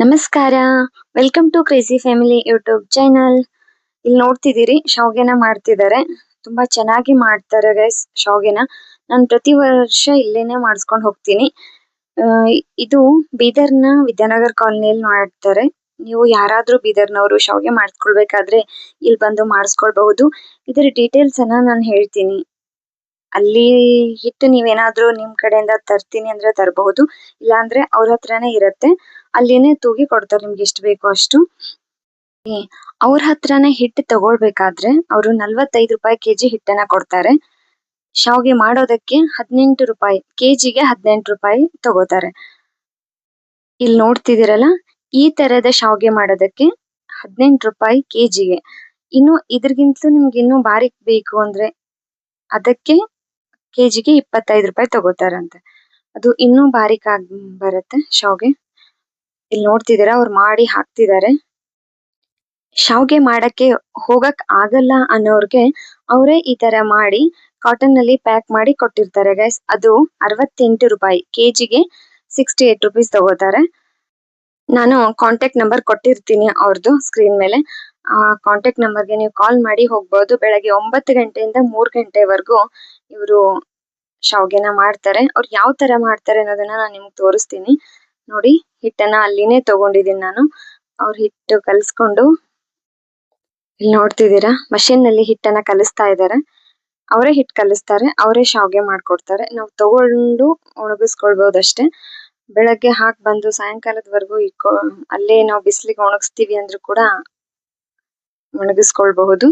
ನಮಸ್ಕಾರ. Welcome to crazy family YouTube channel. ಇಲ್ಲಿ ನೋಡ್ತಿದ್ದೀರಿ ಶಾವ್ಗೆನ ಮಾಡ್ತಿದ್ದಾರೆ. ತುಂಬಾ ಚೆನ್ನಾಗಿ ಮಾಡ್ತಾರೆ ಗೈಸ್ ಶಾವ್ಗೆನ. ನಾನು ಪ್ರತಿ ವರ್ಷ ಇಲ್ಲೇನೆ ಮಾಡಿಸ್ಕೊಂಡು ಹೋಗ್ತೀನಿ. ಇದು ಬೀದರ್ನ ವಿದ್ಯಾನಗರ್ ಕಾಲನಿಯಲ್ಲಿ ಮಾಡ್ತಾರೆ. ನೀವು ಯಾರಾದ್ರೂ ಬೀದರ್ನವರು ಶಾವ್ಗೆ ಮಾಡಿಸ್ಕೊಳ್ಬೇಕಾದ್ರೆ ಇಲ್ಲಿ ಬಂದು ಮಾಡಿಸ್ಕೊಳ್ಬಹುದು. ಇದರ ಡೀಟೇಲ್ಸ್ ಅನ್ನ ನಾನು ಹೇಳ್ತೀನಿ. ಅಲ್ಲಿ ಹಿಟ್ಟು ನೀವೇನಾದ್ರೂ ನಿಮ್ ಕಡೆಯಿಂದ ತರ್ತೀನಿ ಅಂದ್ರೆ ತರಬಹುದು, ಇಲ್ಲಾಂದ್ರೆ ಅವ್ರ ಹತ್ರನೇ ಇರತ್ತೆ, ಅಲ್ಲಿನೇ ತೂಗಿ ಕೊಡ್ತಾರೆ ನಿಮ್ಗೆ ಎಷ್ಟು ಬೇಕೋ ಅಷ್ಟು. ಅವ್ರ ಹತ್ರನೇ ಹಿಟ್ಟು ತಗೊಳ್ಬೇಕಾದ್ರೆ ಅವರು 45 ರೂಪಾಯಿ ಕೆಜಿ ಹಿಟ್ಟನ್ನ ಕೊಡ್ತಾರೆ. ಶಾವ್ಗೆ ಮಾಡೋದಕ್ಕೆ 18 ರೂಪಾಯಿ ಕೆಜಿಗೆ 18 ರೂಪಾಯಿ ತಗೋತಾರೆ. ಇಲ್ಲಿ ನೋಡ್ತಿದ್ದೀರಲ್ಲ, ಈ ತರದ ಶಾವ್ಗೆ ಮಾಡೋದಕ್ಕೆ 18 ರೂಪಾಯಿ ಕೆಜಿಗೆ. ಇನ್ನು ಇದ್ರಗಿಂತಲೂ ನಿಮ್ಗೆ ಇನ್ನೂ ಬಾರಿಕ್ ಬೇಕು ಅಂದ್ರೆ ಅದಕ್ಕೆ ಕೆಜಿಗೆ 25 ರೂಪಾಯಿ ತಗೋತಾರಂತೆ. ಅದು ಇನ್ನೂ ಬಾರಿಕ್ ಆಗಿ ಬರುತ್ತೆ ಶಾವ್ಗೆ. ಇಲ್ಲಿ ನೋಡ್ತಿದ್ದೀರಾ, ಅವ್ರು ಮಾಡಿ ಹಾಕ್ತಿದ್ದಾರೆ. ಶಾವ್ಗೆ ಮಾಡಕ್ಕೆ ಹೋಗಕ್ ಆಗಲ್ಲ ಅನ್ನೋರ್ಗೆ ಅವರೇ ಈ ತರ ಮಾಡಿ ಕಾಟನ್ ನಲ್ಲಿ ಪ್ಯಾಕ್ ಮಾಡಿ ಕೊಟ್ಟಿರ್ತಾರೆ ಗೈಸ್. ಅದು 68 ರೂಪಾಯಿ ಕೆಜಿಗೆ 68 ರುಪೀಸ್ ತಗೋತಾರೆ. ನಾನು ಕಾಂಟ್ಯಾಕ್ಟ್ ನಂಬರ್ ಕೊಟ್ಟಿರ್ತೀನಿ ಅವ್ರದ್ದು ಸ್ಕ್ರೀನ್ ಮೇಲೆ. ಆ ಕಾಂಟ್ಯಾಕ್ಟ್ ನಂಬರ್ಗೆ ನೀವು ಕಾಲ್ ಮಾಡಿ ಹೋಗ್ಬೋದು. ಬೆಳಗ್ಗೆ 9 ಗಂಟೆಯಿಂದ 3 ಗಂಟೆವರೆಗೂ ಇವರು ಶಾವ್ಗೆನ ಮಾಡ್ತಾರೆ. ಅವ್ರು ಯಾವ ತರ ಮಾಡ್ತಾರೆ ಅನ್ನೋದನ್ನ ನಾನು ನಿಮ್ಗೆ ತೋರಿಸ್ತೀನಿ. ನೋಡಿ, ಹಿಟ್ಟನ್ನ ಅಲ್ಲಿನೇ ತಗೊಂಡಿದ್ದೀನಿ ನಾನು. ಅವ್ರ ಹಿಟ್ಟು ಕಲಿಸ್ಕೊಂಡು ಇಲ್ಲಿ ನೋಡ್ತಿದ್ದೀರಾ, ಮಷೀನ್ ನಲ್ಲಿ ಹಿಟ್ಟನ್ನ ಕಲಿಸ್ತಾ ಇದ್ದಾರೆ. ಅವರೇ ಹಿಟ್ಟು ಕಲಿಸ್ತಾರೆ, ಅವರೇ ಶಾವ್ಗೆ ಮಾಡ್ಕೊಡ್ತಾರೆ. ನಾವು ತಗೊಂಡು ಒಣಗಿಸ್ಕೊಳ್ಬಹುದಷ್ಟೇ. ಬೆಳಗ್ಗೆ ಹಾಕ್ ಬಂದು ಸಾಯಂಕಾಲದವರೆಗೂ ಅಲ್ಲೇ ನಾವು ಬಿಸಿಲಿಗೆ ಒಣಗಿಸ್ತೀವಿ ಅಂದ್ರೂ ಕೂಡ ಒಣಗಿಸ್ಕೊಳ್ಬಹುದು.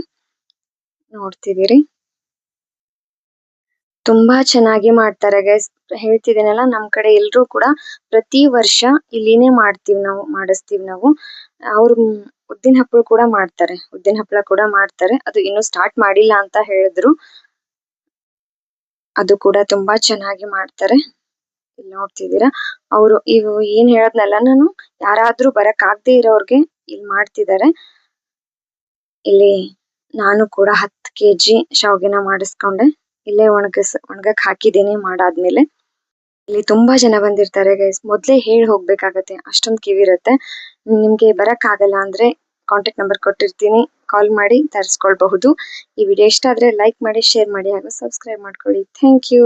ನೋಡ್ತಿದ್ದೀರಿ, ತುಂಬಾ ಚೆನ್ನಾಗಿ ಮಾಡ್ತಾರೆ ಗೈಸ್. ಹೇಳ್ತಿದ್ದೀನಲ್ಲ, ನಮ್ ಕಡೆ ಎಲ್ರೂ ಕೂಡ ಪ್ರತಿ ವರ್ಷ ಇಲ್ಲಿನೇ ಮಾಡಿಸ್ತೀವಿ ನಾವು. ಅವ್ರು ಉದ್ದಿನ ಹಪ್ಪಳ ಕೂಡ ಮಾಡ್ತಾರೆ. ಉದ್ದಿನ ಹಪ್ಪಳ ಕೂಡ ಮಾಡ್ತಾರೆ, ಅದು ಇನ್ನೂ ಸ್ಟಾರ್ಟ್ ಮಾಡಿಲ್ಲ ಅಂತ ಹೇಳಿದ್ರು. ಅದು ಕೂಡ ತುಂಬಾ ಚೆನ್ನಾಗಿ ಮಾಡ್ತಾರೆ. ಇಲ್ಲಿ ನೋಡ್ತಿದ್ದೀರಾ, ಅವರು ಇವು ಏನ್ ಹೇಳದ್ನಲ್ಲ ನಾನು, ಯಾರಾದ್ರೂ ಬರಕ್ ಆಗದೆ ಇರೋರ್ಗೆ ಇಲ್ಲಿ ಮಾಡ್ತಿದ್ದಾರೆ. ಇಲ್ಲಿ ನಾನು ಕೂಡ 10 ಕೆಜಿ ಶಾವ್ಗೆನ ಮಾಡಿಸ್ಕೊಂಡೆ. ಇಲ್ಲೇ ಒಣಗಕ್ ಹಾಕಿದ್ದೀನಿ ಮಾಡಾದ್ಮೇಲೆ. ಇಲ್ಲಿ ತುಂಬಾ ಜನ ಬಂದಿರ್ತಾರೆ ಗೈಸ್. ಮೊದ್ಲೇ ಹೇಳಿ ಹೋಗ್ಬೇಕಾಗತ್ತೆ, ಅಷ್ಟೊಂದು ಕ್ಯೂ ಇರುತ್ತೆ. ನಿಮ್ಗೆ ಬರಕ್ ಆಗಲ್ಲ ಅಂದ್ರೆ ಕಾಂಟ್ಯಾಕ್ಟ್ ನಂಬರ್ ಕೊಟ್ಟಿರ್ತೀನಿ, ಕಾಲ್ ಮಾಡಿ ತರಿಸ್ಕೊಳ್ಬಹುದು. ಈ ವಿಡಿಯೋ ಇಷ್ಟ ಆದ್ರೆ ಲೈಕ್ ಮಾಡಿ, ಶೇರ್ ಮಾಡಿ ಹಾಗೂ ಸಬ್ಸ್ಕ್ರೈಬ್ ಮಾಡ್ಕೊಳ್ಳಿ. Thank you.